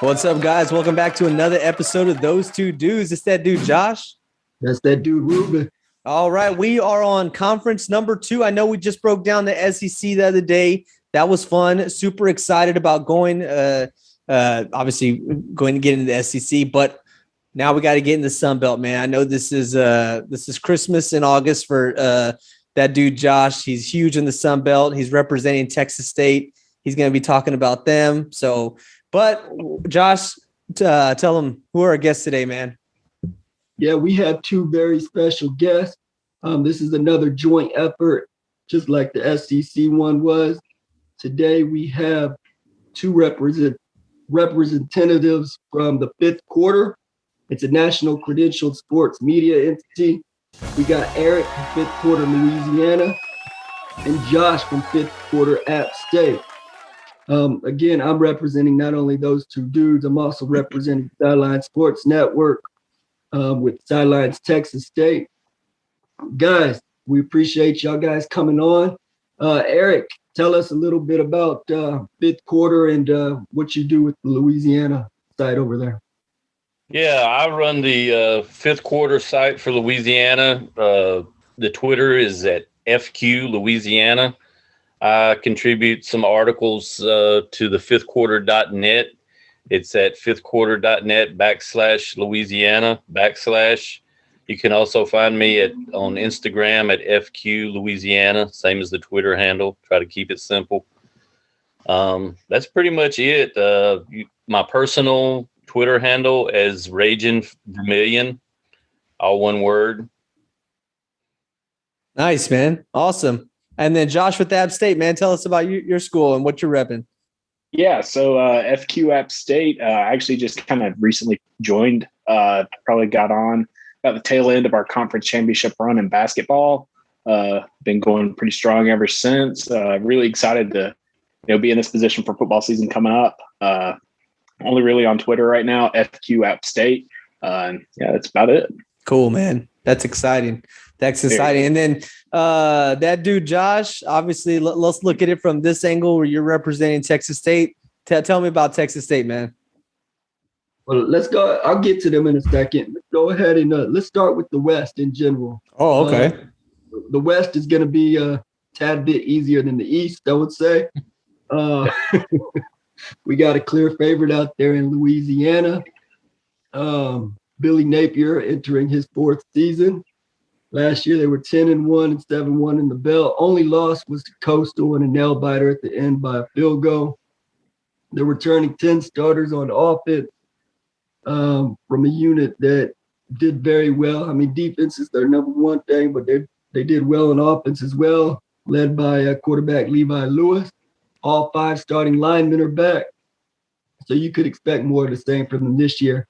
What's up, guys? Welcome back to another episode of Those Two Dudes. It's that dude, Josh. That's that dude, Ruben. All right, we are on conference number 2. I know we just broke down the SEC the other day. That was fun. Super excited about going, obviously going to get into the SEC, but now we got to get in the Sunbelt, man. I know this is Christmas in August for that dude, Josh. He's huge in the Sunbelt. He's representing Texas State. He's going to be talking about them. So, but Josh, tell them who are our guests today, man. Yeah, we have two very special guests. This is another joint effort, just like the SEC one was. Today we have two representatives from the FifthQuarter. It's a national credentialed sports media entity. We got Eric from FifthQuarter, Louisiana, and Josh from FifthQuarter App State. Again, I'm representing not only those two dudes, I'm also representing Sideline Sports Network with Sidelines Texas State. Guys, we appreciate y'all guys coming on. Eric, tell us a little bit about FifthQuarter and what you do with the Louisiana side over there. Yeah, I run the FifthQuarter site for Louisiana. The Twitter is at FQ Louisiana. I contribute some articles to the fifthquarter.net. It's at fifthquarter.net/Louisiana/. You can also find me on Instagram at FQ Louisiana, same as the Twitter handle. Try to keep it simple. That's pretty much it. My personal Twitter handle is Raging Vermillion, all one word. Nice, man. Awesome. And then Josh with App State, man, tell us about your school and what you're repping. Yeah, so FQ App State, I actually just kind of recently joined, probably got on about the tail end of our conference championship run in basketball. Been going pretty strong ever since. Really excited to be in this position for football season coming up. Only really on Twitter right now, FQ App State. Yeah, that's about it. Cool, man. That's exciting. That's exciting. And then that dude, Josh, obviously, let's look at it from this angle where you're representing Texas State. Tell me about Texas State, man. Well, let's go. I'll get to them in a second. Let's go ahead and let's start with the West in general. Oh, okay. The West is going to be a tad bit easier than the East, I would say. We got a clear favorite out there in Louisiana. Billy Napier entering his 4th season. Last year, they were 10-1 and 7-1 in the belt. Only loss was to Coastal and a nail biter at the end by a field goal. They're returning 10 starters on offense from a unit that did very well. I mean, defense is their number one thing, but they did well on offense as well, led by quarterback Levi Lewis. All 5 starting linemen are back. So you could expect more of the same from them this year.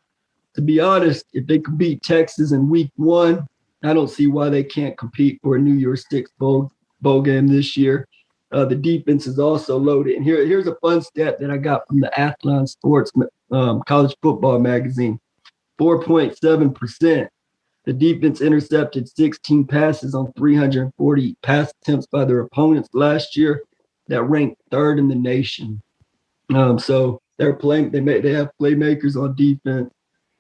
To be honest, if they could beat Texas in week 1, I don't see why they can't compete for a New Year's Six bowl game this year. The defense is also loaded. And here's a fun stat that I got from the Athlon Sports college football magazine. 4.7%. The defense intercepted 16 passes on 340 pass attempts by their opponents last year. That ranked 3rd in the nation. So they're playing. They have playmakers on defense.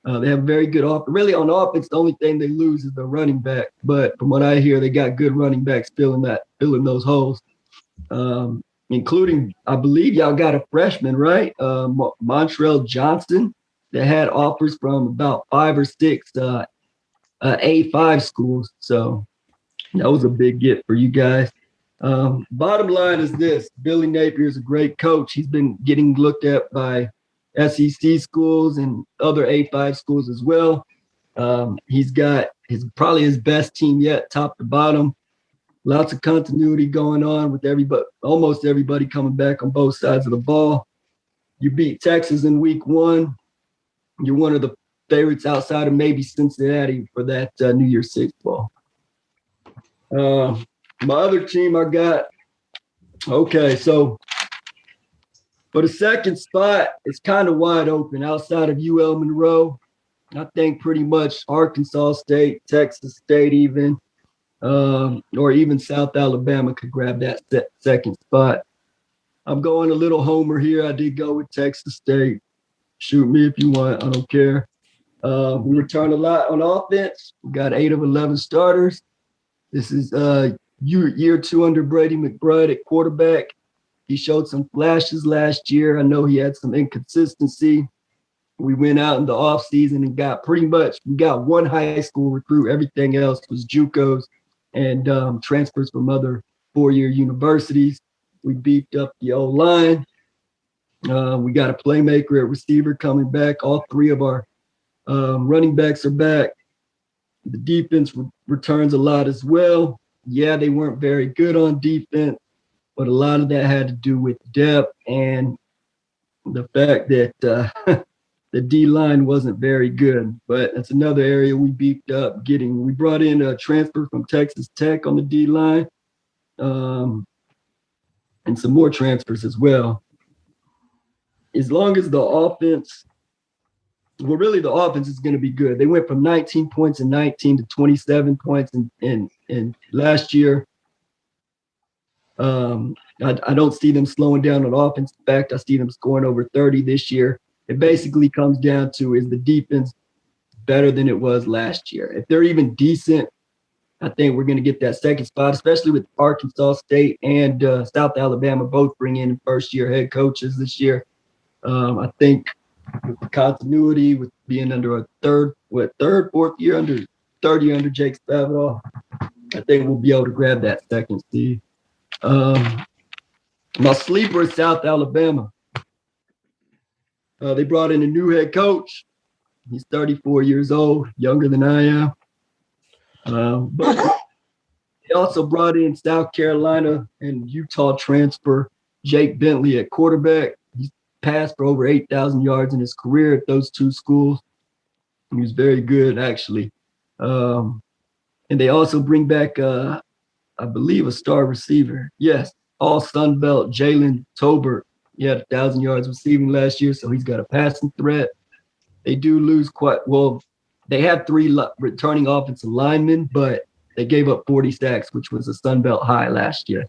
They have very good offense. Really, on offense, the only thing they lose is the running back. But from what I hear, they got good running backs filling those holes, including, I believe y'all got a freshman, right? Montrell Johnson, that had offers from about 5 or 6 A5 schools. So that was a big get for you guys. Bottom line is this: Billy Napier is a great coach. He's been getting looked at by SEC schools and other A5 schools as well. He's got probably his best team yet, top to bottom. Lots of continuity going on with almost everybody coming back on both sides of the ball. You beat Texas in week 1. You're one of the favorites outside of maybe Cincinnati for that New Year's Six ball. My other team I got, okay, so for the second spot, it's kind of wide open outside of UL Monroe. I think pretty much Arkansas State, Texas State even, or even South Alabama could grab that second spot. I'm going a little homer here. I did go with Texas State. shoot me if you want. I don't care. We returned a lot on offense. We got 8 of 11 starters. This is year 2 under Brady McBride at quarterback. He showed some flashes last year. I know he had some inconsistency. We went out in the offseason and we got one high school recruit. Everything else was JUCOs and transfers from other 4-year universities. We beefed up the O-line. We got a playmaker at receiver coming back. All 3 of our running backs are back. The defense returns a lot as well. Yeah, they weren't very good on defense, but a lot of that had to do with depth and the fact that the D-line wasn't very good. But that's another area we beefed up. We brought in a transfer from Texas Tech on the D-line, and some more transfers as well. As long as the offense is going to be good. They went from 19 points in 19 to 27 points in last year. I don't see them slowing down on offense. In fact, I see them scoring over 30 this year. It basically comes down to, is the defense better than it was last year? If they're even decent, I think we're going to get that second spot, especially with Arkansas State and South Alabama both bringing in first-year head coaches this year. I think with the continuity, with being under a fourth year under Jake Spavital, I think we'll be able to grab that second seed. My sleeper is South Alabama. They brought in a new head coach. He's 34 years old, younger than I am. But they also brought in South Carolina and Utah transfer Jake Bentley at quarterback. He's passed for over 8,000 yards in his career at those 2 schools. He was very good, actually. And they also bring back, I believe, a star receiver. Yes, all Sunbelt, Jalen Tolbert. He had 1,000 yards receiving last year, so he's got a passing threat. They do lose they had 3 returning offensive linemen, but they gave up 40 sacks, which was a Sunbelt high last year.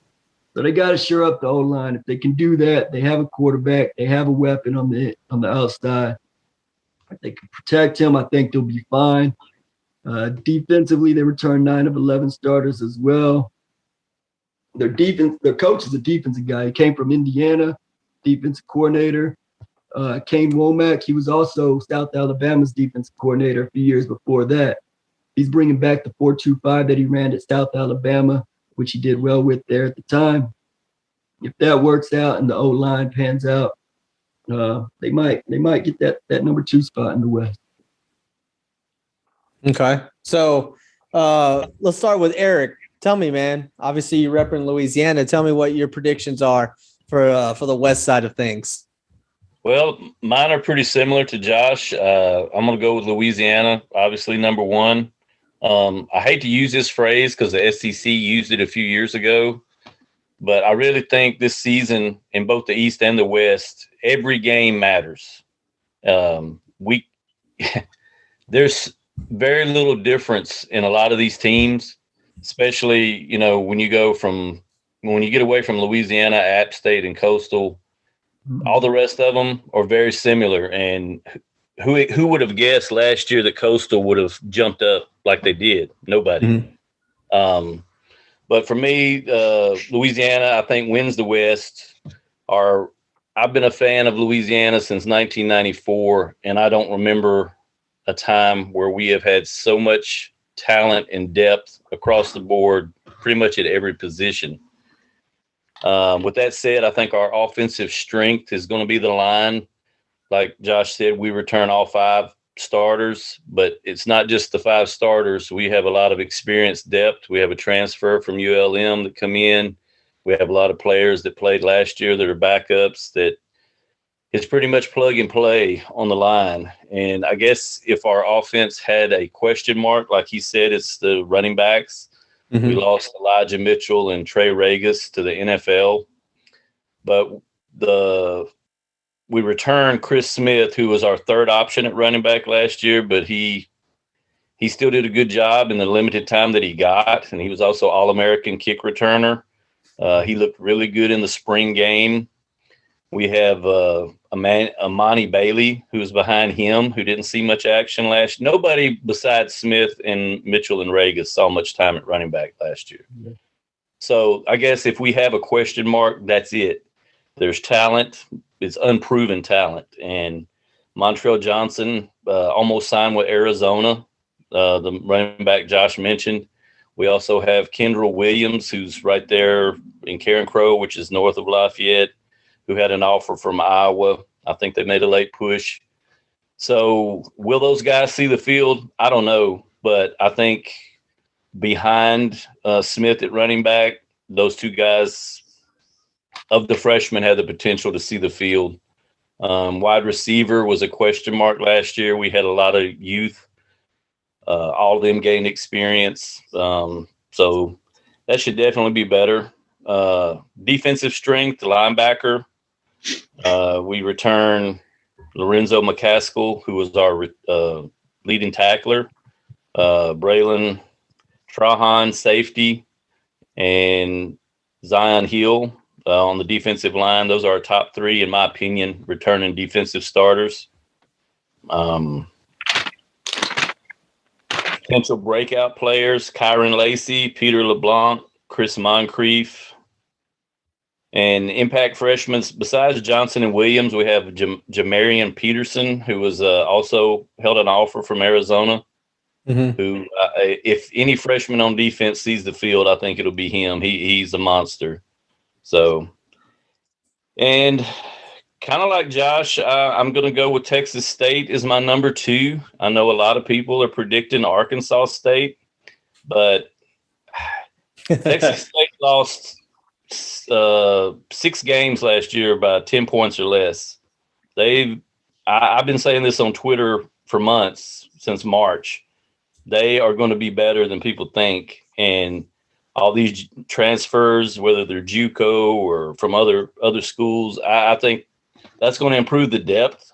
So they got to shore up the O-line. If they can do that, they have a quarterback. They have a weapon on the outside. If they can protect him, I think they'll be fine. Defensively, they returned 9 of 11 starters as well. Their coach is a defensive guy. He came from Indiana, defensive coordinator. Kane Womack, he was also South Alabama's defensive coordinator a few years before that. He's bringing back the 4-2-5 that he ran at South Alabama, which he did well with there at the time. If that works out and the O-line pans out, they might get that number 2 spot in the West. Okay. So let's start with Eric. Tell me, man, obviously you're repping Louisiana. Tell me what your predictions are for the West side of things. Well, mine are pretty similar to Josh. I'm going to go with Louisiana, obviously number 1. I hate to use this phrase because the SEC used it a few years ago, but I really think this season in both the East and the West, every game matters. There's very little difference in a lot of these teams, especially, when you get away from Louisiana, App State, and Coastal. All the rest of them are very similar. And who would have guessed last year that Coastal would have jumped up like they did? Nobody. Mm-hmm. But for me, Louisiana, I think, wins the West. I've been a fan of Louisiana since 1994, and I don't remember a time where we have had so much talent and depth across the board, pretty much at every position. With that said, I think our offensive strength is going to be the line. Like Josh said, we return all 5 starters, but it's not just the 5 starters. We have a lot of experienced depth. We have a transfer from ULM that come in. We have a lot of players that played last year that are backups, that it's pretty much plug and play on the line. And I guess if our offense had a question mark, like he said, it's the running backs. Mm-hmm. We lost Elijah Mitchell and Trey Regis to the NFL, but we returned Chris Smith, who was our 3rd option at running back last year, but he still did a good job in the limited time that he got, and he was also All-American kick returner. He looked really good in the spring game. We have a Amani Bailey, who was behind him, who didn't see much action last year. Nobody besides Smith and Mitchell and Regas saw much time at running back last year. Yeah. So I guess if we have a question mark, that's it. There's talent. It's unproven talent. And Montrell Johnson almost signed with Arizona, the running back Josh mentioned. We also have Kendall Williams, who's right there in Karen Crow, which is north of Lafayette, who had an offer from Iowa. I think they made a late push. So will those guys see the field? I don't know. But I think behind Smith at running back, those two guys of the freshmen had the potential to see the field. Wide receiver was a question mark last year. We had a lot of youth. All of them gained experience. So that should definitely be better. Defensive strength, linebacker. We return Lorenzo McCaskill, who was our leading tackler. Braylon Trahan, safety. And Zion Hill on the defensive line. Those are our top three, in my opinion, returning defensive starters. Potential breakout players, Kyron Lacey, Peter LeBlanc, Chris Moncrief. And impact freshmen, besides Johnson and Williams, we have Jamarian Peterson, who was also held an offer from Arizona. Mm-hmm. Who, if any freshman on defense sees the field, I think it'll be him. He's a monster. So, and kind of like Josh, I'm going to go with Texas State as my number 2. I know a lot of people are predicting Arkansas State, but Texas State lost 6 games last year by 10 points or less. I've been saying this on Twitter for months, since March. They are going to be better than people think. And all these transfers, whether they're JUCO or from other schools, I think that's going to improve the depth.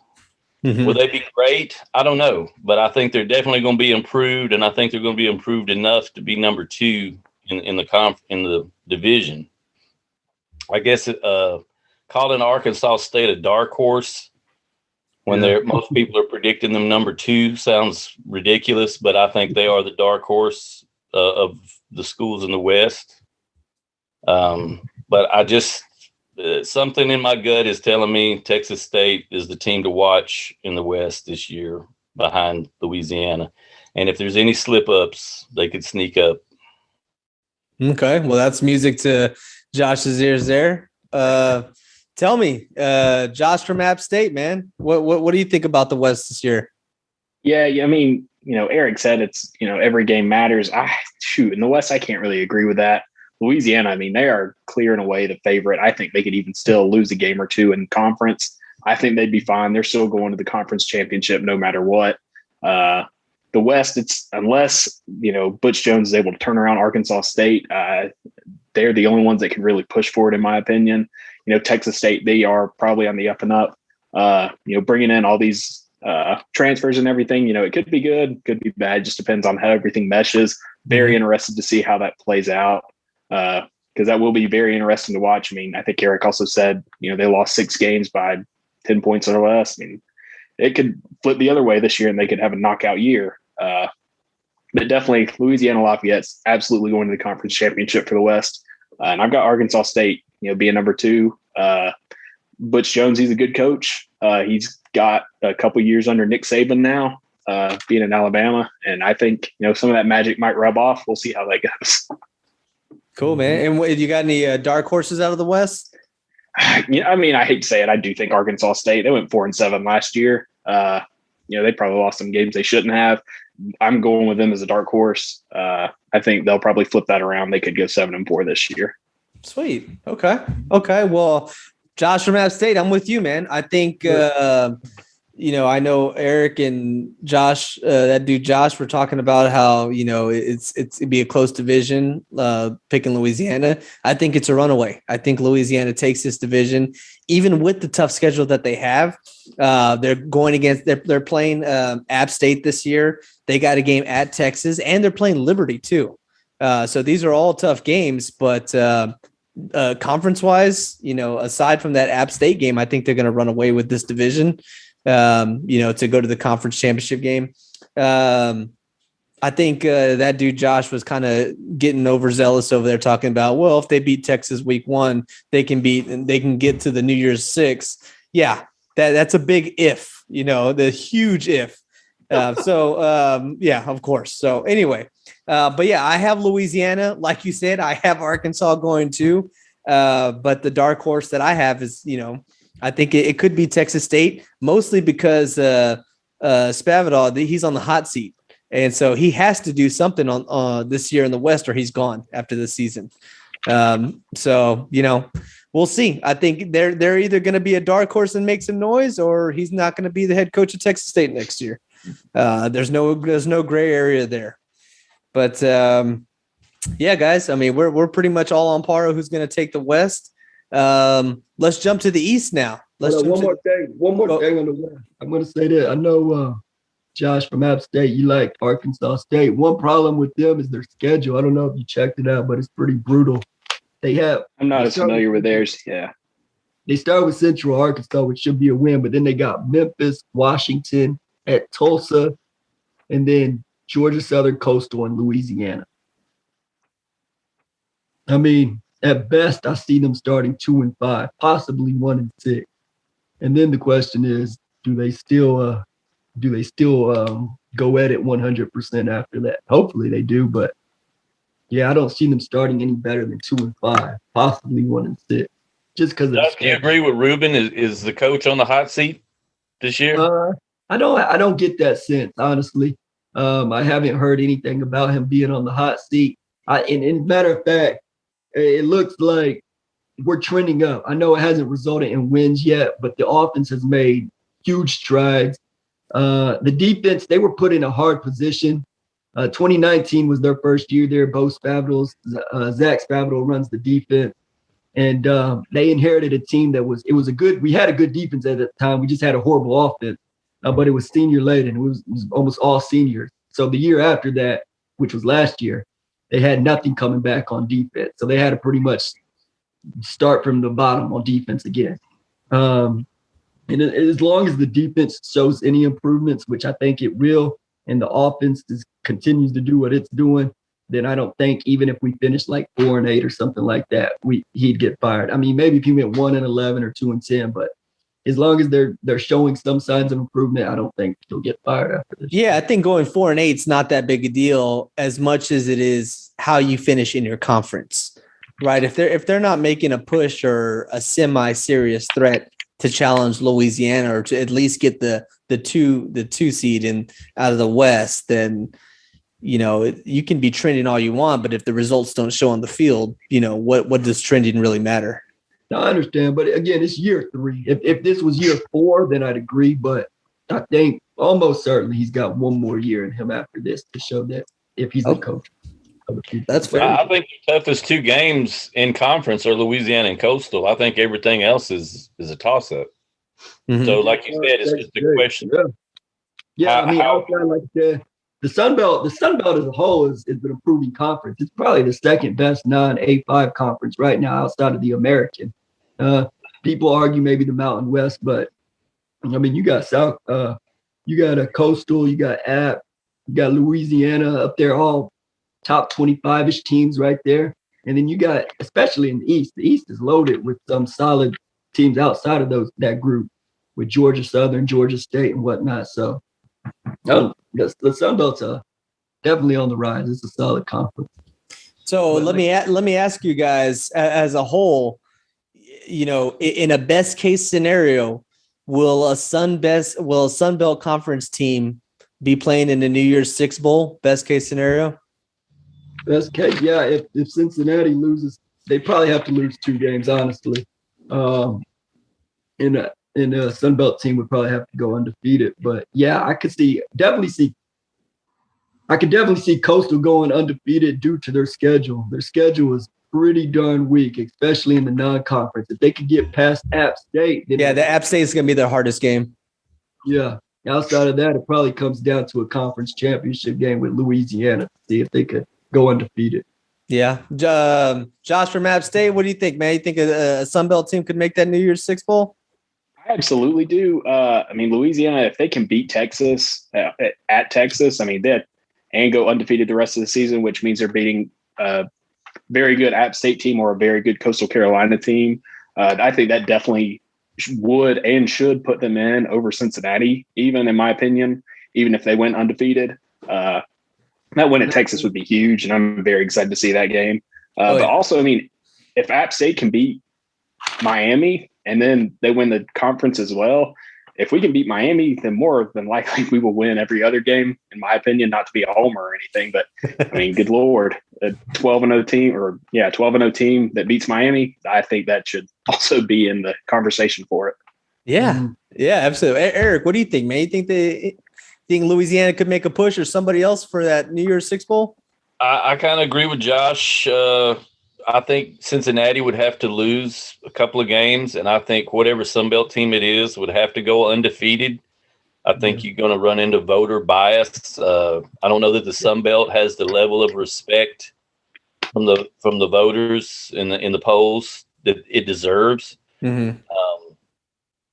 Mm-hmm. Will they be great? I don't know. But I think they're definitely going to be improved, and I think they're going to be improved enough to be number 2 in the division. I guess calling Arkansas State a dark horse when most people are predicting them number 2 sounds ridiculous, but I think they are the dark horse of the schools in the West. But I just something in my gut is telling me Texas State is the team to watch in the West this year behind Louisiana. And if there's any slip-ups, they could sneak up. Okay, well, that's music to Josh's ears there. Tell me, Josh from App State, man, what do you think about the West this year? Yeah, I mean, Eric said it's, every game matters. In the West, I can't really agree with that. Louisiana, I mean, they are clear and away the favorite. I think they could even still lose a game or 2 in conference. I think they'd be fine. They're still going to the conference championship no matter what. The West, it's unless, Butch Jones is able to turn around Arkansas State, they're the only ones that can really push for it, in my opinion. Texas State, they are probably on the up and up. Bringing in all these transfers and everything, it could be good, could be bad. Just depends on how everything meshes. Very interested to see how that plays out, because that will be very interesting to watch. I mean, I think Eric also said, they lost 6 games by 10 points or less. I mean, it could flip the other way this year and they could have a knockout year. But definitely Louisiana Lafayette's absolutely going to the conference championship for the West. And I've got Arkansas State, being number 2. Butch Jones, he's a good coach. He's got a couple years under Nick Saban now, being in Alabama. And I think, some of that magic might rub off. We'll see how that goes. Cool, man. And you got any dark horses out of the West? I mean, I hate to say it. I do think Arkansas State, they went 4-7 last year. They probably lost some games they shouldn't have. I'm going with them as a dark horse. I think they'll probably flip that around. They could go 7-4 this year. Sweet. Okay. Well, Josh from App State, I'm with you, man. I think, I know Eric and Josh, that dude Josh, were talking about how, it'd be a close division, picking Louisiana. I think it's a runaway. I think Louisiana takes this division, even with the tough schedule that they have. They're going against, they're playing App State this year. They got a game at Texas, and they're playing Liberty too. So these are all tough games, but conference wise, aside from that App State game, I think they're going to run away with this division, to go to the conference championship game. I think that dude Josh was kind of getting overzealous over there, talking about, well, if they beat Texas week 1, they can get to the New Year's 6. Yeah, that's a big if, the huge if. Yeah, of course. So anyway, but yeah, I have Louisiana. Like you said, I have Arkansas going too. But the dark horse that I have is, I think it could be Texas State, mostly because Spavital, he's on the hot seat. And so he has to do something on this year in the West, or he's gone after the season. So, we'll see. I think they're either going to be a dark horse and make some noise, or he's not going to be the head coach of Texas State next year. There's no gray area there. But yeah, guys, I mean, we're pretty much all on par of who's going to take the West. Let's jump to the East now. One more thing on the West. I'm going to say that I know Josh from App State, you like Arkansas State. One problem with them is their schedule. I don't know if you checked it out, but it's pretty brutal. I'm not as familiar with theirs. Yeah. They start with Central Arkansas, which should be a win, but then they got Memphis, Washington, at Tulsa, and then Georgia Southern, Coastal, and Louisiana. I mean, at best, I see them starting 2-5, possibly 1-6. And then the question is, do they still go at it 100% after that? Hopefully they do, but yeah, I don't see them starting any better than 2-5, possibly 1-6. Just because. Do you agree with Ruben? Is the coach on the hot seat this year? I don't get that sense, honestly. I haven't heard anything about him being on the hot seat. And matter of fact, it looks like we're trending up. I know it hasn't resulted in wins yet, but the offense has made huge strides. The defense, they were put in a hard position. 2019 was their first year there. Bo Spavital's, Zach Spavital runs the defense. And they inherited a team we had a good defense at the time. We just had a horrible offense, but it was senior laden. It was almost all seniors. So the year after that, which was last year, they had nothing coming back on defense. So they had to pretty much start from the bottom on defense again. And as long as the defense shows any improvements, which I think it will, and the offense continues to do what it's doing, then I don't think, even if we finish like 4-8 or something like that, he'd get fired. I mean, maybe if he went 1-11 or 2-10, but as long as they're showing some signs of improvement, I don't think he'll get fired after this. Yeah, I think going 4-8 is not that big a deal as much as it is how you finish in your conference, right? If they're not making a push or a semi-serious threat to challenge Louisiana, or to at least get the two seed in out of the West, then you can be trending all you want, but if the results don't show on the field, what does trending really matter? No, I understand, but again, it's year 3. If this was year 4, then I'd agree. But I think almost certainly he's got one more year in him after this to show that if he's the coach. That's fair. I think the toughest 2 games in conference are Louisiana and Coastal. I think everything else is a toss-up. Mm-hmm. So, like you said, it's just a question. Yeah, I mean, outside like that. The Sunbelt as a whole is an improving conference. It's probably the second best non-A5 conference right now outside of the American. People argue maybe the Mountain West, but I mean, you got you got a Coastal, you got App, you got Louisiana up there, all top 25-ish teams right there. And then you got, especially in the East is loaded with some solid teams outside of that group, with Georgia Southern, Georgia State, and whatnot. So the Sunbelt's definitely on the rise. It's a solid conference. So let me ask you guys, as a whole, in a best case scenario, will a Sunbelt Conference team be playing in the New Year's Six Bowl? Best case scenario. Best case, yeah. If Cincinnati loses, they probably have to lose 2 games, honestly. And a Sunbelt team would probably have to go undefeated. But yeah, I could definitely see Coastal going undefeated due to their schedule. Their schedule is pretty darn weak, especially in the non-conference. If they could get past App State, the App State is going to be their hardest game. Yeah. Outside of that, it probably comes down to a conference championship game with Louisiana to see if they could go undefeated. Yeah. Josh from App State, what do you think, man? You think a Sunbelt team could make that New Year's Six Bowl? I absolutely do. I mean, Louisiana, if they can beat Texas at Texas, I mean, that and go undefeated the rest of the season, which means they're beating a very good App State team or a very good Coastal Carolina team. I think that definitely would and should put them in over Cincinnati, even in my opinion, even if they went undefeated. That win at Texas would be huge, and I'm very excited to see that game. But also, I mean, if App State can beat Miami and then they win the conference as well, if we can beat Miami, then more than likely we will win every other game, in my opinion, not to be a homer or anything. But, I mean, good Lord, a 12-0 team 12-0 team that beats Miami, I think that should also be in the conversation for it. Yeah. Yeah, absolutely. Eric, what do you think, man? You think Louisiana could make a push or somebody else for that New Year's Six Bowl? I kind of agree with Josh. I think Cincinnati would have to lose a couple of games, and I think whatever Sunbelt team it is would have to go undefeated. I think you're going to run into voter bias. I don't know that the Sunbelt has the level of respect from the voters in the polls that it deserves. Mm-hmm.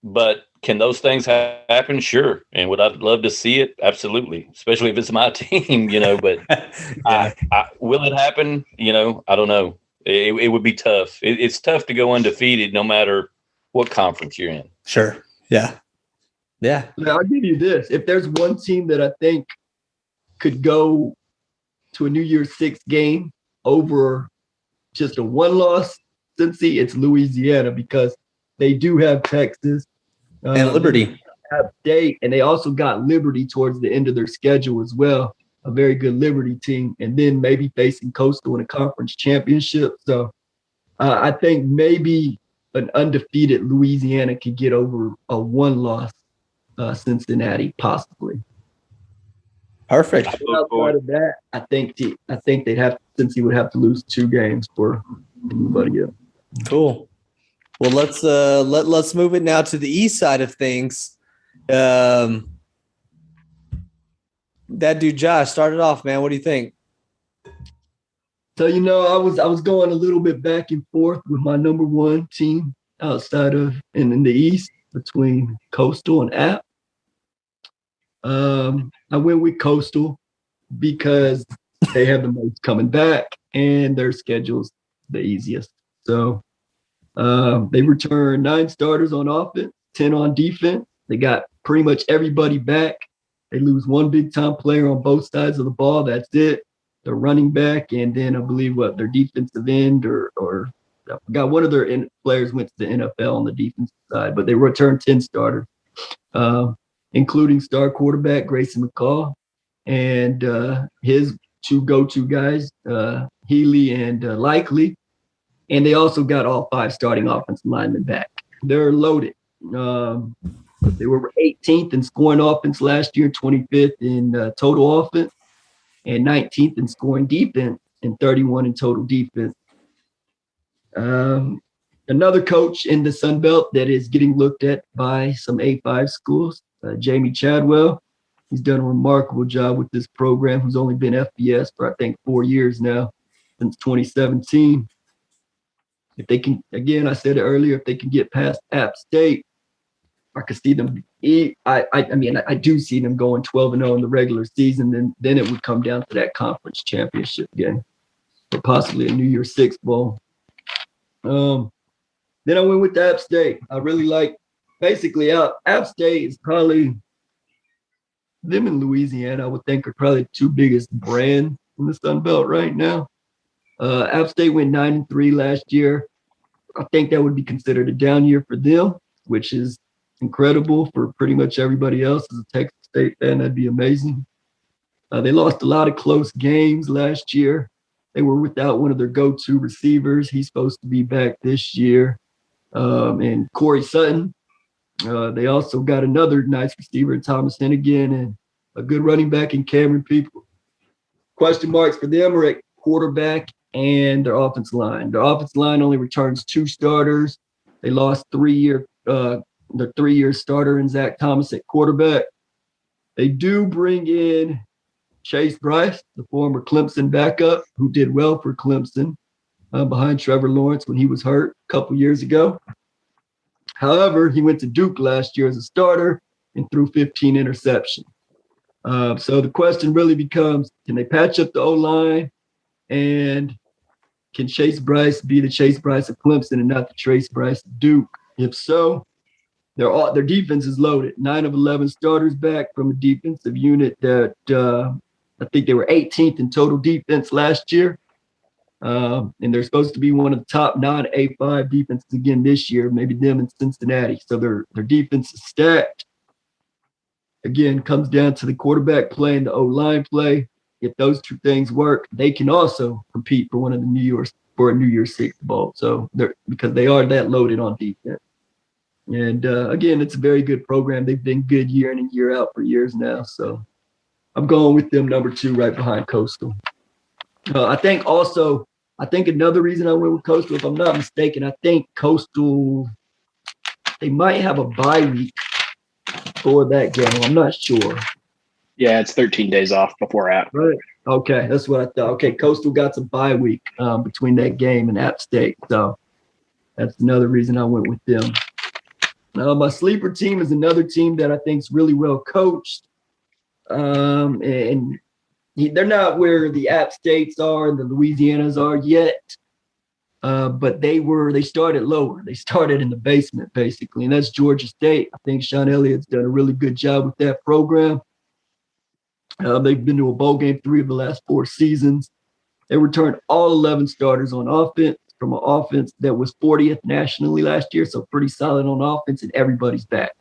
But can those things happen? Sure. And would I love to see it? Absolutely. Especially if it's my team, but Yeah. Will it happen? I don't know. It would be tough. It's tough to go undefeated no matter what conference you're in. Sure. Yeah. Yeah. Now, I'll give you this. If there's one team that I think could go to a New Year's Six game over just a one-loss Cincy, it's Louisiana, because they do have Texas. And Liberty. App State, and they also got Liberty towards the end of their schedule as well. A very good Liberty team, and then maybe facing Coastal in a conference championship. So I think maybe an undefeated Louisiana could get over a one-loss Cincinnati, possibly. Perfect. Outside of that, I think they'd have, Cincy would have to lose 2 games for anybody else. Cool. Well, let's move it now to the east side of things. That dude Josh started off, man. What do you think? So I was going a little bit back and forth with my number one team outside of and in the East between Coastal and App. I went with Coastal because they have the most coming back and their schedule's the easiest. So they returned 9 starters on offense, 10 on defense. They got pretty much everybody back. They lose 1 big-time player on both sides of the ball. That's it. Their running back, and then I believe their defensive end or I forgot, one of their players went to the NFL on the defensive side, but they returned 10 starters, including star quarterback Grayson McCall and his 2 go-to guys, Healy and Likely. And they also got all 5 starting offensive linemen back. They're loaded. They were 18th in scoring offense last year, 25th in total offense, and 19th in scoring defense, and 31 in total defense. Another coach in the Sunbelt that is getting looked at by some A5 schools, Jamie Chadwell. He's done a remarkable job with this program, who's only been FBS for, I think, 4 years now, since 2017. If they can, again, I said it earlier, if they can get past App State, I could see them. I do see them going 12-0 in the regular season. Then it would come down to that conference championship game, or possibly a New Year's Six bowl. Then I went with App State. I really like, basically, App State is probably, them in Louisiana, I would think, are probably the 2 biggest brands in the Sun Belt right now. App State went 9-3 last year. I think that would be considered a down year for them, which is incredible for pretty much everybody else. As a Texas State fan, that'd be amazing. They lost a lot of close games last year. They were without one of their go-to receivers. He's supposed to be back this year. And Corey Sutton. They also got another nice receiver in Thomas Hennigan and a good running back in Cameron People. Question marks for them are at quarterback and their offensive line. Their offensive line only returns 2 starters. They lost the 3-year starter in Zach Thomas at quarterback. They do bring in Chase Bryce, the former Clemson backup, who did well for Clemson behind Trevor Lawrence when he was hurt a couple years ago. However, he went to Duke last year as a starter and threw 15 interceptions. So the question really becomes, can they patch up the O-line, and can Chase Bryce be the Chase Bryce of Clemson and not the Chase Bryce of Duke? If so, their defense is loaded. 9 of 11 starters back from a defensive unit that I think they were 18th in total defense last year. And they're supposed to be one of the top non-A5 defenses again this year, maybe them in Cincinnati. So their defense is stacked. Again, comes down to the quarterback play and the O-line play. If those two things work, they can also compete for one of the New Year's Six bowl. So because they are that loaded on defense. And again, it's a very good program. They've been good year in and year out for years now. So I'm going with them number 2 right behind Coastal. I think another reason I went with Coastal, if I'm not mistaken, I think Coastal, they might have a bye week for that game. I'm not sure. Yeah, it's 13 days off before App. Right. Okay, that's what I thought. Okay, Coastal got some bye week between that game and App State. So that's another reason I went with them. My sleeper team is another team that I think is really well coached. And they're not where the App States are and the Louisianas are yet. But they started lower. They started in the basement, basically, and that's Georgia State. I think Sean Elliott's done a really good job with that program. They've been to a bowl game 3 of the last 4 seasons. They returned all 11 starters on offense from an offense that was 40th nationally last year, so pretty solid on offense, and everybody's back.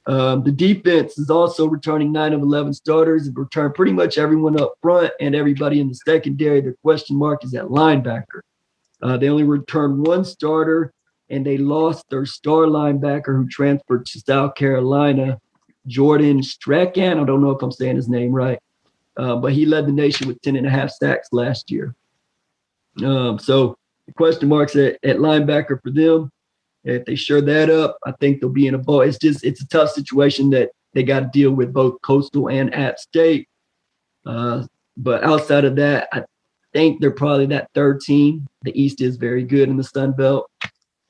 The defense is also returning 9 of 11 starters. It returned pretty much everyone up front and everybody in the secondary. The question mark is at linebacker. They only returned 1 starter, and they lost their star linebacker who transferred to South Carolina, Jordan Strachan. I don't know if I'm saying his name right, but he led the nation with 10.5 sacks last year. So the question marks at linebacker for them. If they shore that up, I think they'll be in a bowl. It's a tough situation that they got to deal with both Coastal and App State. But outside of that, I think they're probably that 3rd team. The East is very good in the Sunbelt.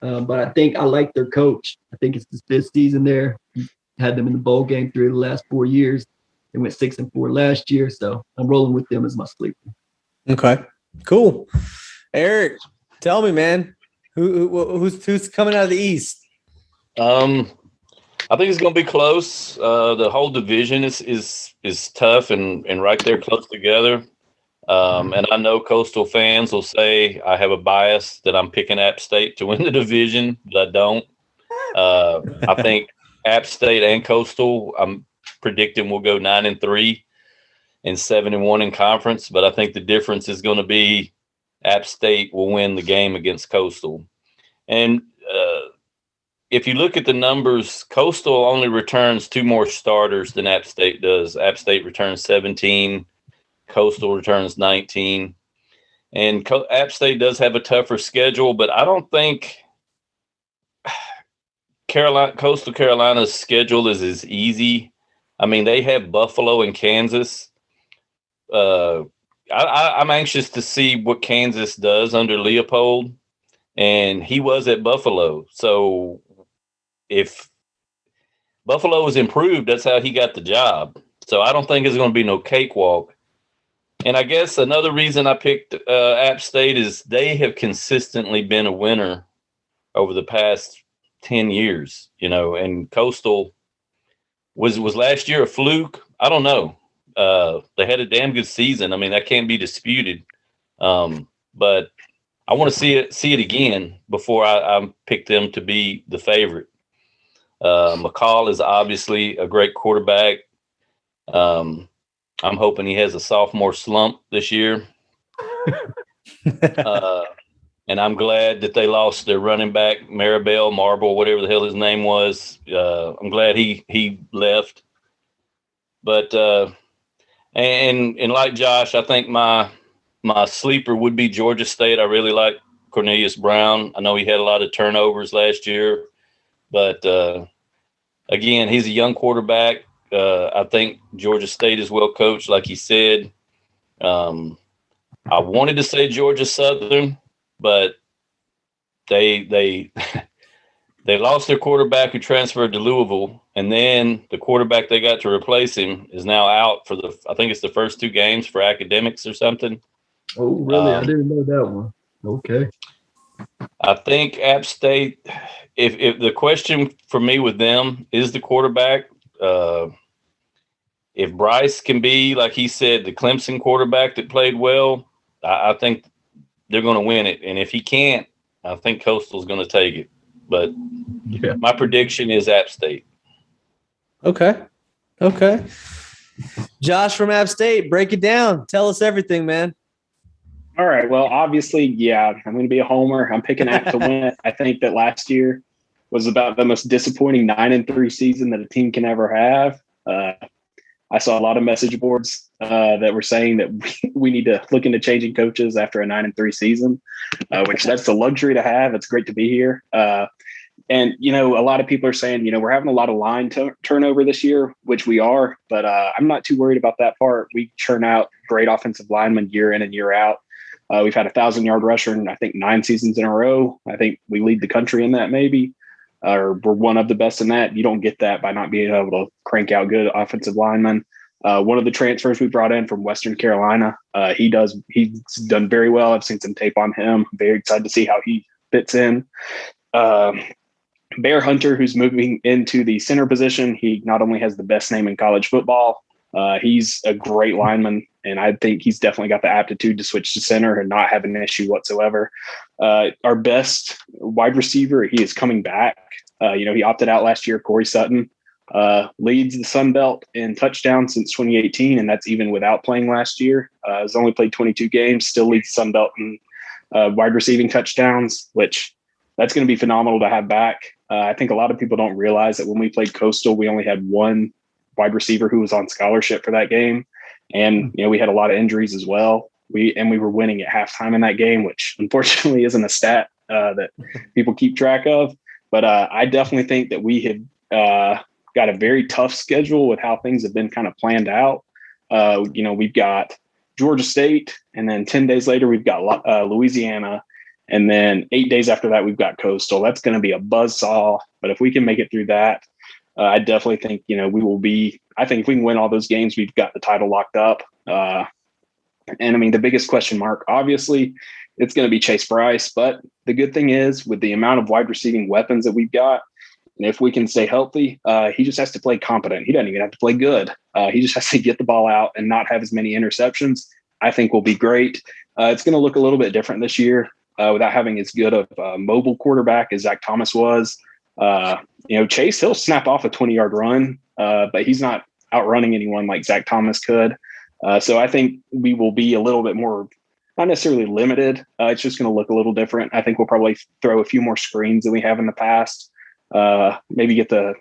But I think I like their coach. I think it's his 5th season there. He had them in the bowl game 3 of the last 4 years. They went 6-4 last year. So I'm rolling with them as my sleeper. Okay, cool. Eric, tell me, man, who's coming out of the East? I think it's going to be close. The whole division is tough and right there close together. And I know Coastal fans will say I have a bias that I'm picking App State to win the division, but I don't. I think App State and Coastal, I'm predicting will go 9-3 and 7-1 in conference. But I think the difference is going to be App State will win the game against Coastal. And if you look at the numbers, Coastal only returns 2 more starters than App State does. App State returns 17. Coastal returns 19. And App State does have a tougher schedule, but I don't think Coastal Carolina's schedule is as easy. I mean, they have Buffalo and Kansas. I'm anxious to see what Kansas does under Leopold, and he was at Buffalo. So if Buffalo is improved, that's how he got the job. So I don't think it's going to be no cakewalk. And I guess another reason I picked App State is they have consistently been a winner over the past 10 years, and Coastal was last year a fluke? I don't know. They had a damn good season. I mean, that can't be disputed. But I want to see it again before I pick them to be the favorite. McCall is obviously a great quarterback. I'm hoping he has a sophomore slump this year. And I'm glad that they lost their running back, Marble, whatever the hell his name was. I'm glad he left. But and like Josh, I think my sleeper would be Georgia State. I really like Cornelius Brown. I know he had a lot of turnovers last year, but again, he's a young quarterback. I think Georgia State is well coached, like he said. I wanted to say Georgia Southern, but they they lost their quarterback who transferred to Louisville, and then the quarterback they got to replace him is now out for I think it's the first 2 games for academics or something. Oh, really? I didn't know that one. Okay. I think App State, if the question for me with them is the quarterback, if Bryce can be, like he said, the Clemson quarterback that played well, I think they're going to win it. And if he can't, I think Coastal's going to take it. But my prediction is App State. Okay. Josh from App State, break it down. Tell us everything, man. All right. Well, obviously, yeah, I'm going to be a homer. I'm picking App to win. I think that last year was about the most disappointing 9-3 season that a team can ever have. I saw a lot of message boards that were saying that we need to look into changing coaches after a 9-3 season, which that's a luxury to have. It's great to be here. And, a lot of people are saying, we're having a lot of line turnover this year, which we are, but I'm not too worried about that part. We churn out great offensive linemen year in and year out. We've had a 1,000-yard rusher in, I think, 9 seasons in a row. I think we lead the country in that maybe, or we're one of the best in that. You don't get that by not being able to crank out good offensive linemen. One of the transfers we brought in from Western Carolina, he's done very well. I've seen some tape on him. Very excited to see how he fits in. Bear Hunter, who's moving into the center position, he not only has the best name in college football, he's a great lineman, and I think he's definitely got the aptitude to switch to center and not have an issue whatsoever. Our best wide receiver, he is coming back. He opted out last year. Corey Sutton leads the Sunbelt in touchdowns since 2018, and that's even without playing last year. Has only played 22 games, still leads Sunbelt in wide receiving touchdowns, which that's going to be phenomenal to have back. I think a lot of people don't realize that when we played Coastal, we only had one wide receiver who was on scholarship for that game. And, we had a lot of injuries as well. We were winning at halftime in that game, which unfortunately isn't a stat that people keep track of. But I definitely think that we have got a very tough schedule with how things have been kind of planned out. We've got Georgia State, and then 10 days later, we've got Louisiana. And then 8 days after that, we've got Coastal. That's going to be a buzzsaw. But if we can make it through that, I definitely think, we will be – I think if we can win all those games, we've got the title locked up. And, I mean, the biggest question mark, obviously, it's going to be Chase Bryce. But the good thing is, with the amount of wide receiving weapons that we've got, and if we can stay healthy, he just has to play competent. He doesn't even have to play good. He just has to get the ball out and not have as many interceptions. I think will be great. It's going to look a little bit different this year. Without having as good of a mobile quarterback as Zach Thomas was. Chase, he'll snap off a 20-yard run, but he's not outrunning anyone like Zach Thomas could. So I think we will be a little bit more, not necessarily limited. It's just going to look a little different. I think we'll probably throw a few more screens than we have in the past. But he's going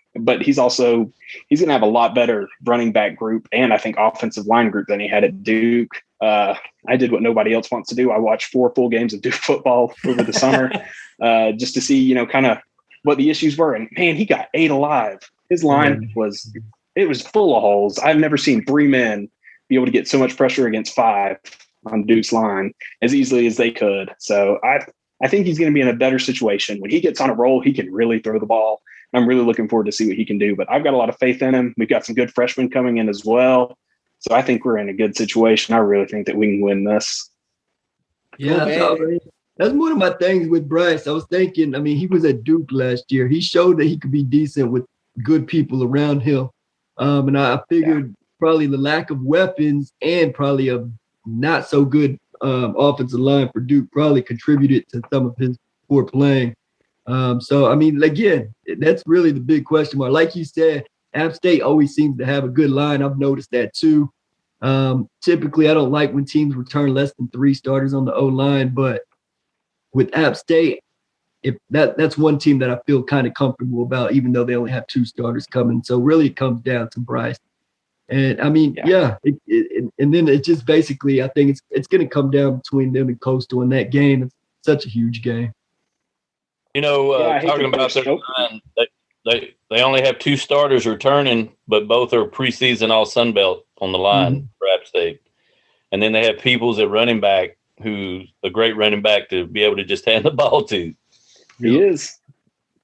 to have a lot better running back group and I think offensive line group than he had at Duke. I did what nobody else wants to do. I watched 4 full games of Duke football over the summer just to see, kind of what the issues were. And man, he got 8 alive. His line was full of holes. I've never seen 3 men be able to get so much pressure against 5 on Duke's line as easily as they could. So I think he's going to be in a better situation. When he gets on a roll, he can really throw the ball. I'm really looking forward to see what he can do. But I've got a lot of faith in him. We've got some good freshmen coming in as well. So I think we're in a good situation. I really think that we can win this. Yeah, that's one of my things with Bryce. I was thinking, he was at Duke last year. He showed that he could be decent with good people around him. And I figured probably the lack of weapons and probably a not so good offensive line for Duke probably contributed to some of his poor playing. Again, that's really the big question mark. Like you said, App State always seems to have a good line. I've noticed that too. Typically, I don't like when teams return less than 3 starters on the O-line, but with App State, if that's one team that I feel kind of comfortable about, even though they only have 2 starters coming. So really it comes down to Bryce. And and then it just basically, I think it's going to come down between them and Coastal in that game. It's such a huge game. Talking about their line, they only have 2 starters returning, but both are preseason all Sunbelt on the line for App State. And then they have Peoples at running back, who's a great running back to be able to just hand the ball to. He is.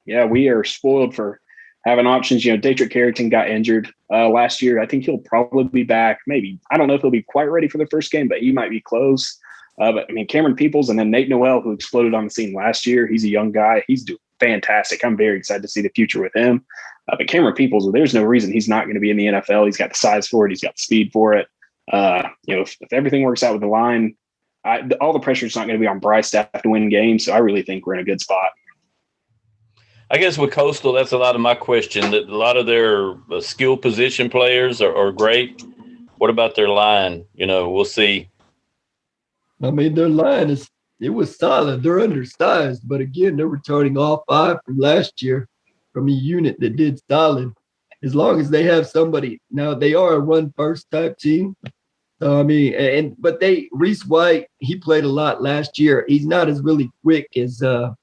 Yeah, we are spoiled for having options. Datrick Carrington got injured last year. I think he'll probably be back. Maybe. I don't know if he'll be quite ready for the first game, but he might be close. But Cameron Peoples and then Nate Noel, who exploded on the scene last year. He's a young guy. He's doing fantastic. I'm very excited to see the future with him. But Cameron Peoples, there's no reason he's not going to be in the NFL. He's got the size for it. He's got the speed for it. If everything works out with the line, all the pressure is not going to be on Bryce staff to win games. So I really think we're in a good spot. I guess with Coastal, that's a lot of my question. That a lot of their skill position players are great. What about their line? We'll see. Their line was solid. They're undersized, but again, they're returning all 5 from last year from a unit that did solid. As long as they have somebody. Now they are a run first type team. But Reese White, he played a lot last year. He's not as really quick as the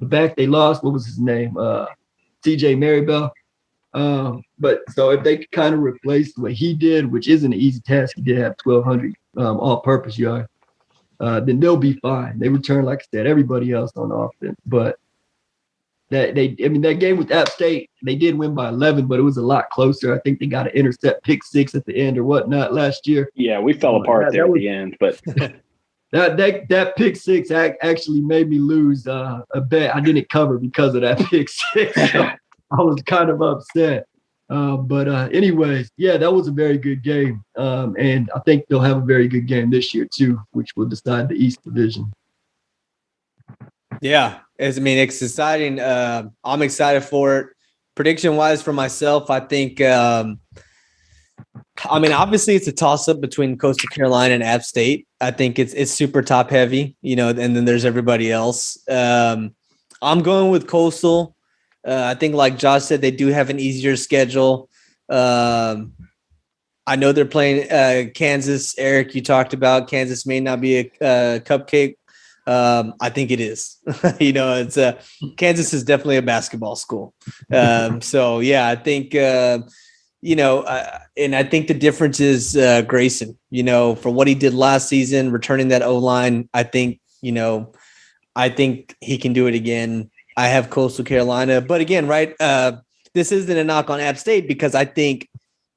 back they lost. What was his name? TJ Maribel. But so if they could kind of replace what he did, which isn't an easy task, he did have 1,200 all-purpose yards, then they'll be fine. They return, like I said, everybody else on offense. But that game with App State, they did win by 11, but it was a lot closer. I think they got an intercept pick 6 at the end or whatnot last year. Yeah, we fell apart there at the end, but that pick 6 actually made me lose a bet. I didn't cover because of that pick 6. So I was kind of upset. Anyways, yeah, that was a very good game. And I think they'll have a very good game this year too, which will decide the East Division. Yeah, it's exciting. I'm excited for it. Prediction wise for myself, I think, obviously it's a toss up between Coastal Carolina and App State. I think it's super top heavy, and then there's everybody else. I'm going with Coastal. I think, like Josh said, they do have an easier schedule. I know they're playing Kansas. Eric, you talked about Kansas may not be a cupcake. I think it is. It's Kansas is definitely a basketball school. So yeah, I think and I think the difference is Grayson. For what he did last season, returning that O-line, I think he can do it again. I have Coastal Carolina, but again, right? This isn't a knock on App State because I think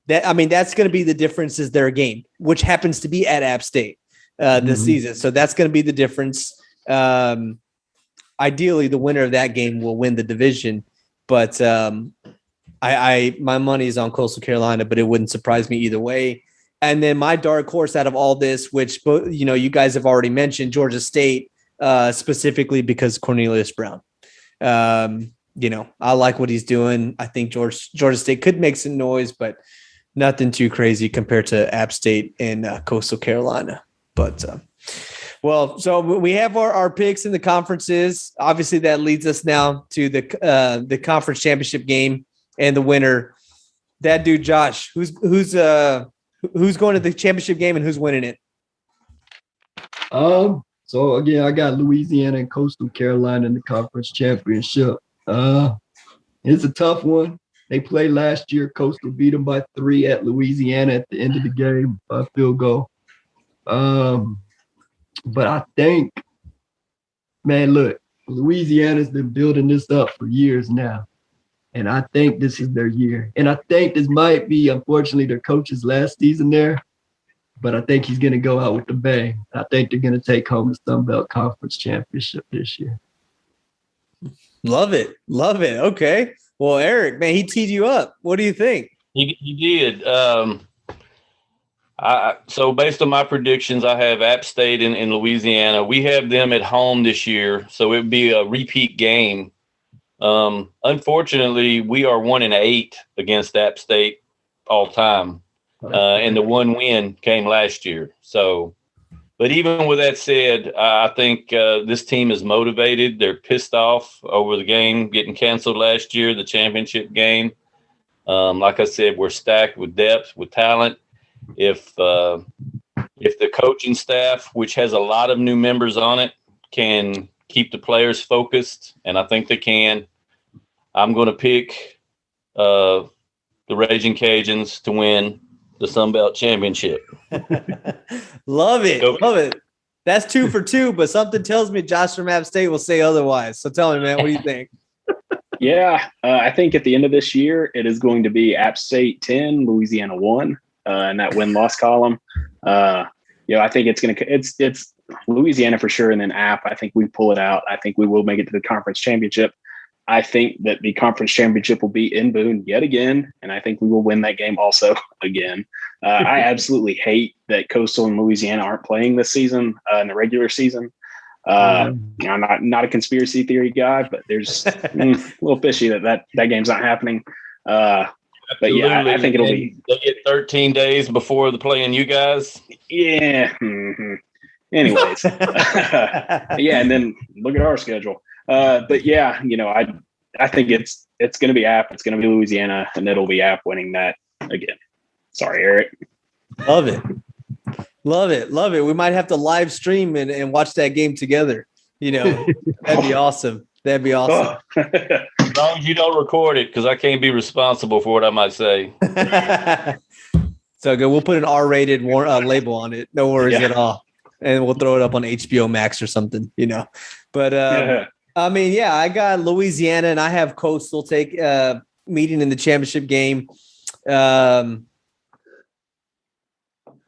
that's going to be the difference is their game, which happens to be at App State this season. So that's going to be the difference. Ideally, the winner of that game will win the division, but my money is on Coastal Carolina, but it wouldn't surprise me either way. And then my dark horse out of all this, which you guys have already mentioned, Georgia State, specifically because Cornelius Brown. I like what he's doing. I think Georgia State could make some noise, but nothing too crazy compared to App State and Coastal Carolina. But so we have our picks in the conferences. Obviously, that leads us now to the conference championship game and the winner. That dude, Josh, who's going to the championship game and who's winning it? So again, I got Louisiana and Coastal Carolina in the conference championship. It's a tough one. They played last year. Coastal beat them by 3 at Louisiana at the end of the game by field goal. But I think, look, Louisiana's been building this up for years now. And I think this is their year. And I think this might be, unfortunately, their coach's last season there. But I think he's going to go out with the bang. I think they're going to take home the Sunbelt Conference championship this year. Love it. Okay. Well, Eric, man, he teed you up. What do you think? He did. So based on my predictions, I have App State in Louisiana. We have them at home this year, so it would be a repeat game. Unfortunately, we are 1-8 against App State all time, and the one win came last year. So, but even with that said, I think this team is motivated. They're pissed off over the game getting canceled last year, the championship game. Like I said, we're stacked with depth, with talent. If the coaching staff, which has a lot of new members on it, can keep the players focused, and I think they can, I'm going to pick the Raging Cajuns to win the Sunbelt Championship. Love it. Go. Love it. That's 2 for 2, but something tells me Josh from App State will say otherwise. So tell me, man, what do you think? Yeah, I think at the end of this year, it is going to be App State 10, Louisiana 1, in that win-loss column. I think it's Louisiana for sure, and then App. I think we pull it out. I think we will make it to the conference championship. I think that the conference championship will be in Boone yet again, and I think we will win that game also again. I absolutely hate that Coastal and Louisiana aren't playing this season in the regular season. I'm not a conspiracy theory guy, but there's a little fishy that game's not happening. But yeah, I think it'll be. They get 13 days before the playing you guys. Yeah. Mm-hmm. Anyways, yeah, and then look at our schedule. But yeah, I think it's going to be App, it's going to be Louisiana, and it'll be App winning that again. Sorry, Eric. Love it. Love it. Love it. We might have to live stream and watch that game together. That'd be awesome. That'd be awesome. As long as you don't record it, because I can't be responsible for what I might say. So good. We'll put an R-rated label on it. No worries at all. And we'll throw it up on HBO Max or something, But, I got Louisiana and I have Coastal take meeting in the championship game.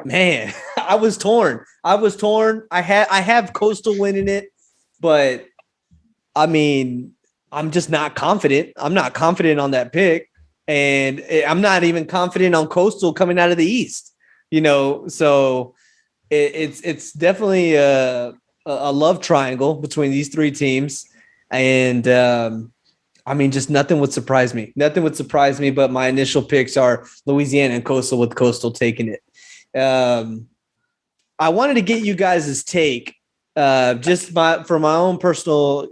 Man, I was torn. I have Coastal winning it, but I'm just not confident. I'm not confident on that pick, and I'm not even confident on Coastal coming out of the East. So it's definitely a love triangle between these three teams, and just nothing would surprise me. Nothing would surprise me, but my initial picks are Louisiana and Coastal, with Coastal taking it. I wanted to get you guys' take, for my own personal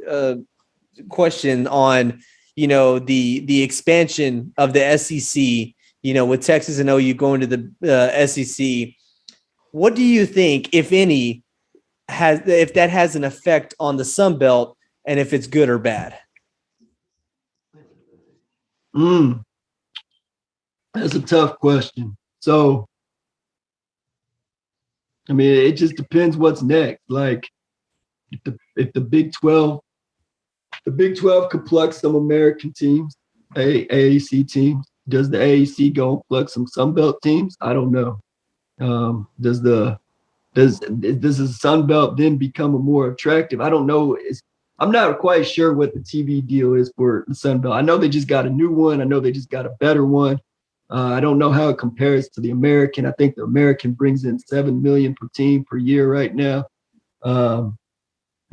question on, the expansion of the SEC, with Texas and OU going to the SEC. What do you think, if any, if that has an effect on the Sunbelt, and if it's good or bad? That's a tough question. So, it just depends what's next. Like, if the Big 12 could pluck some American teams, AAC teams, does the AAC go and pluck some Sunbelt teams? I don't know. Does the Sunbelt then become a more attractive? I don't know. I'm not quite sure what the TV deal is for the Sunbelt. I know they just got a new one. I know they just got a better one. I don't know how it compares to the American. I think the American brings in $7 million per team per year right now. I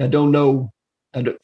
don't know.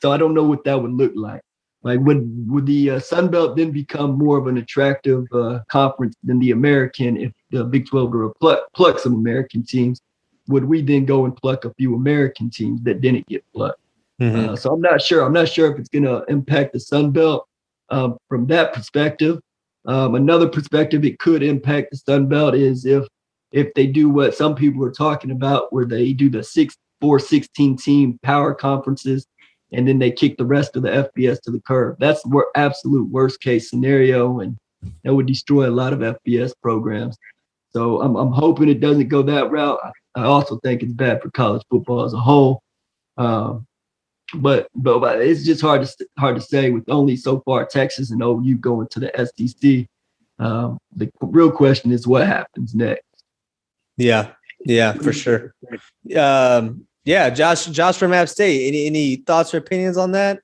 So I don't know what that would look like. Like, would the Sunbelt then become more of an attractive conference than the American if the Big 12 were to pluck some American teams? Would we then go and pluck a few American teams that didn't get plucked? Mm-hmm. So I'm not sure. I'm not sure if it's going to impact the Sunbelt from that perspective. Another perspective it could impact the Sunbelt is if they do what some people are talking about, where they do the 16 team power conferences, and then they kick the rest of the FBS to the curb. That's the absolute worst case scenario, and that would destroy a lot of FBS programs. So I'm hoping it doesn't go that route. I also think it's bad for college football as a whole. But it's just hard to say with only so far Texas and OU going to the SEC. The real question is what happens next. Yeah, for sure. Josh from App State. Any thoughts or opinions on that?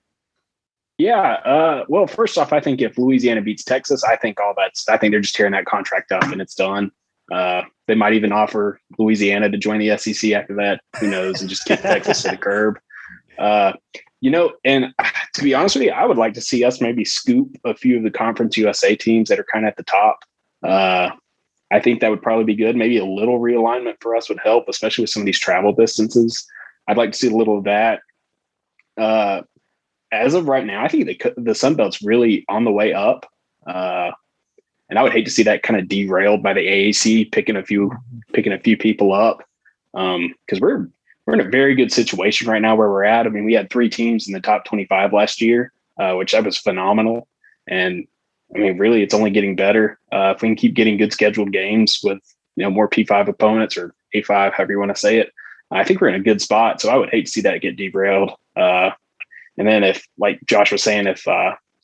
Yeah. Well, first off, I think if Louisiana beats Texas, I think they're just tearing that contract up and it's done. They might even offer Louisiana to join the SEC after that. Who knows? And just kick Texas to the curb. And to be honest with you, I would like to see us maybe scoop a few of the Conference USA teams that are kind of at the top. I think that would probably be good. Maybe a little realignment for us would help, especially with some of these travel distances. I'd like to see a little of that. As of right now, I think the Sunbelt's really on the way up. And I would hate to see that kind of derailed by the AAC picking a few people up. Because we're in a very good situation right now where we're at. I mean, we had 3 teams in the top 25 last year, which that was phenomenal. And I mean, really, it's only getting better. If we can keep getting good scheduled games with, more P5 opponents or A5, however you want to say it, I think we're in a good spot. So I would hate to see that get derailed. And then if, like Josh was saying, if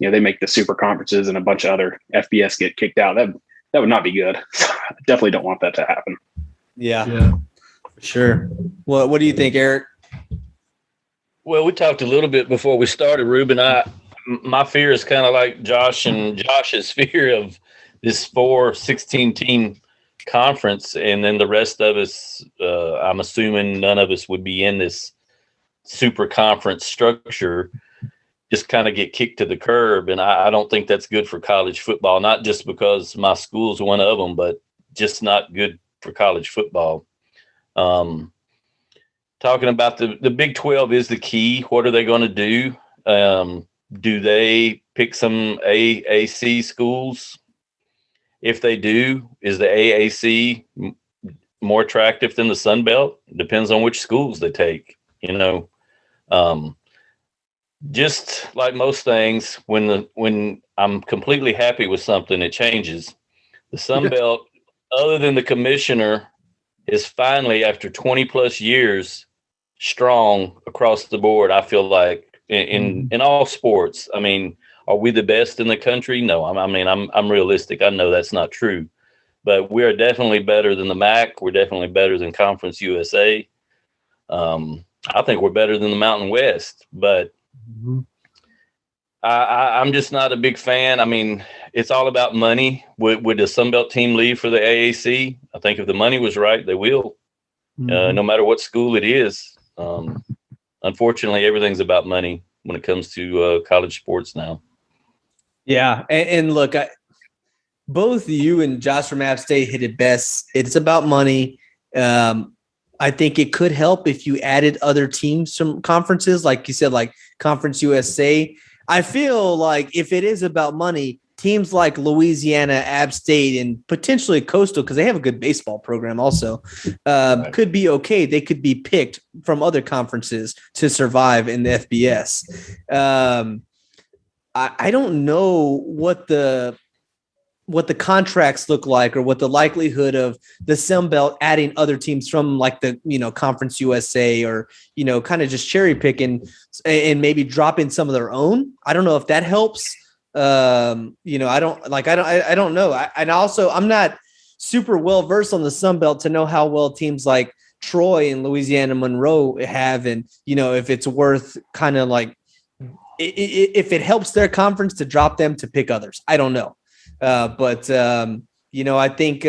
they make the super conferences and a bunch of other FBS get kicked out, that would not be good. I definitely don't want that to happen. Yeah, for sure. What do you think, Eric? Well, we talked a little bit before we started, Ruben. My fear is kind of like Josh and Josh's fear of this 16 team conference, and then the rest of us, I'm assuming none of us would be in this super conference structure, just kind of get kicked to the curb. And I don't think that's good for college football, not just because my school's one of them, but just not good for college football. Talking about the Big 12 is the key. What are they going to do? Do they pick some AAC schools? If they do, is the AAC more attractive than the Sunbelt? Depends on which schools they take. Just like most things, when I'm completely happy with something, it changes. The Sunbelt, other than the commissioner, is finally, after 20 plus years, strong across the board. I feel like in all sports. I mean, are we the best in the country? No, I'm realistic. I know that's not true, but we are definitely better than the MAC. We're definitely better than Conference USA. I think we're better than the Mountain West, but I'm just not a big fan. I mean, it's all about money. Would the Sunbelt team leave for the AAC? I think if the money was right, they will, no matter what school it is. Unfortunately, everything's about money when it comes to college sports now. Yeah. And look, both you and Josh from App State hit it best. It's about money. I think it could help if you added other teams from conferences, like you said, like Conference USA. I feel like if it is about money, teams like Louisiana, App State, and potentially Coastal, because they have a good baseball program also, could be okay. They could be picked from other conferences to survive in the FBS. I don't know what the contracts look like, or what the likelihood of the Sunbelt adding other teams from like the, Conference USA, or, kind of just cherry picking and maybe dropping some of their own. I don't know if that helps. I don't know. I'm not super well versed on the Sunbelt to know how well teams like Troy and Louisiana Monroe have. And, if it's worth kind of like, if it helps their conference to drop them to pick others, I don't know. I think,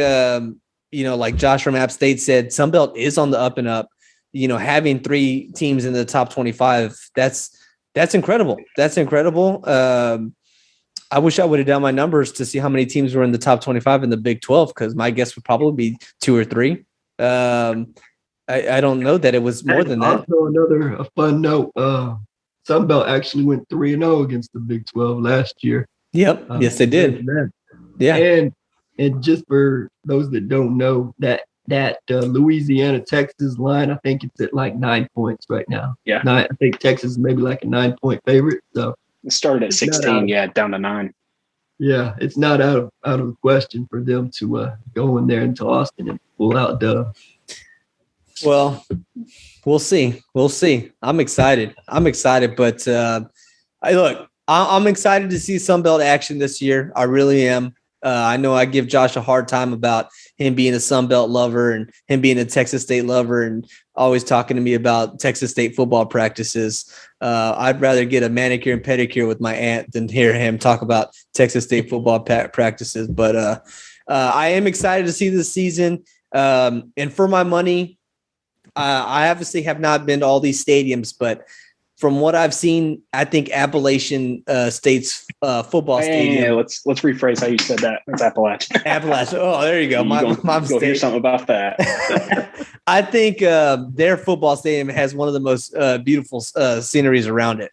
like Josh from App State said, Sunbelt is on the up and up. Having 3 teams in the top 25, that's incredible. That's incredible. I wish I would have done my numbers to see how many teams were in the top 25 in the Big 12, because my guess would probably be 2 or 3. I don't know that it was more than that. Also, a fun note, Sunbelt actually went 3-0 against the Big 12 last year. Yep. Yes, they did. Yeah. And just for those that don't know, that Louisiana Texas line, I think it's at like 9 points right now. Yeah. I think Texas is maybe like a 9-point favorite. So it started at 16, down to 9. Yeah, it's not out of the question for them to go in there into Austin and pull out dub. Well, we'll see. I'm excited, but I'm excited to see Sunbelt action this year. I really am. I know I give Josh a hard time about him being a Sunbelt lover and him being a Texas State lover, and always talking to me about Texas State football practices. I'd rather get a manicure and pedicure with my aunt than hear him talk about Texas State football practices. But I am excited to see this season. And for my money, I obviously have not been to all these stadiums, but from what I've seen, I think Appalachian State's football stadium. Yeah, let's rephrase how you said that. It's Appalachian. Appalachian. Oh, there you go. My go hear something about that. I think their football stadium has one of the most beautiful sceneries around it.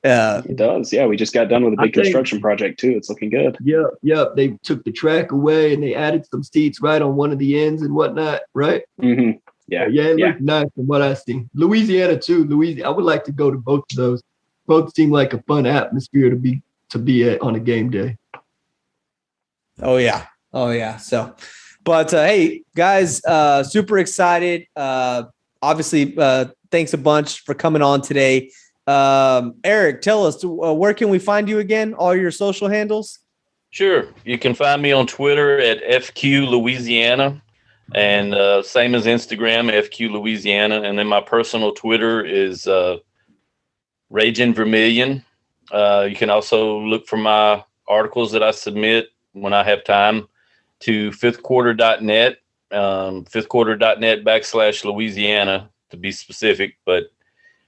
It does. Yeah, we just got done with a big construction project too. It's looking good. Yeah. They took the track away and they added some seats right on one of the ends and whatnot. Right. Mm-hmm. Yeah. It looked nice from what I see. Louisiana too. I would like to go to both of those. Both seem like a fun atmosphere to be to be at on a game day. Oh yeah. So, but hey guys, super excited. Obviously, thanks a bunch for coming on today. Eric, tell us, where can we find you again? All your social handles? Sure. You can find me on Twitter at FQ Louisiana, and same as Instagram, FQ Louisiana. And then my personal Twitter is Raging Vermilion. You can also look for my articles that I submit when I have time to FifthQuarter.net, FifthQuarter.net/Louisiana to be specific, but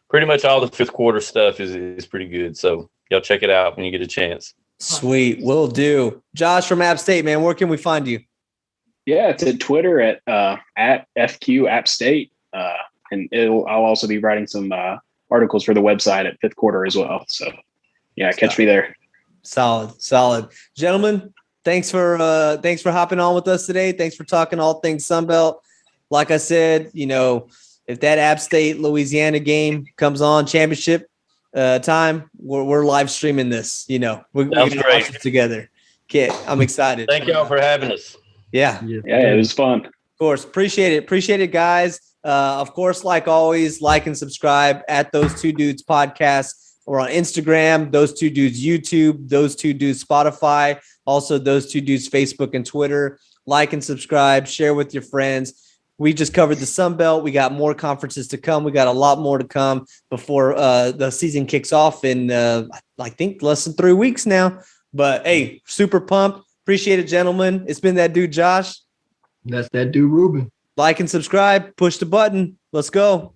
pretty much all the Fifth Quarter stuff is pretty good. So y'all check it out when you get a chance. Sweet. Will do. Josh from App State, man, where can we find you? Yeah, it's at Twitter at FQ App State. And I'll also be writing some articles for the website at Fifth Quarter as well. So yeah, catch me there. Solid. Gentlemen, thanks for hopping on with us today. Thanks for talking all things Sunbelt. Like I said, if that App State Louisiana game comes on championship time, we're live streaming this. We're going to watch it together. Kid, I'm excited. Thank y'all for having us. Yeah, it was fun. Of course, appreciate it, guys. Of course, like always, like and subscribe at Those Two Dudes Podcast. We're on Instagram, Those Two Dudes YouTube, Those Two Dudes Spotify, also Those Two Dudes Facebook and Twitter. Like and subscribe, share with your friends. We just covered the Sun Belt. We got more conferences to come. We got a lot more to come before the season kicks off in, I think, less than 3 weeks now. But, hey, super pumped. Appreciate it, gentlemen. It's been that dude, Josh. That's that dude, Ruben. Like and subscribe. Push the button. Let's go.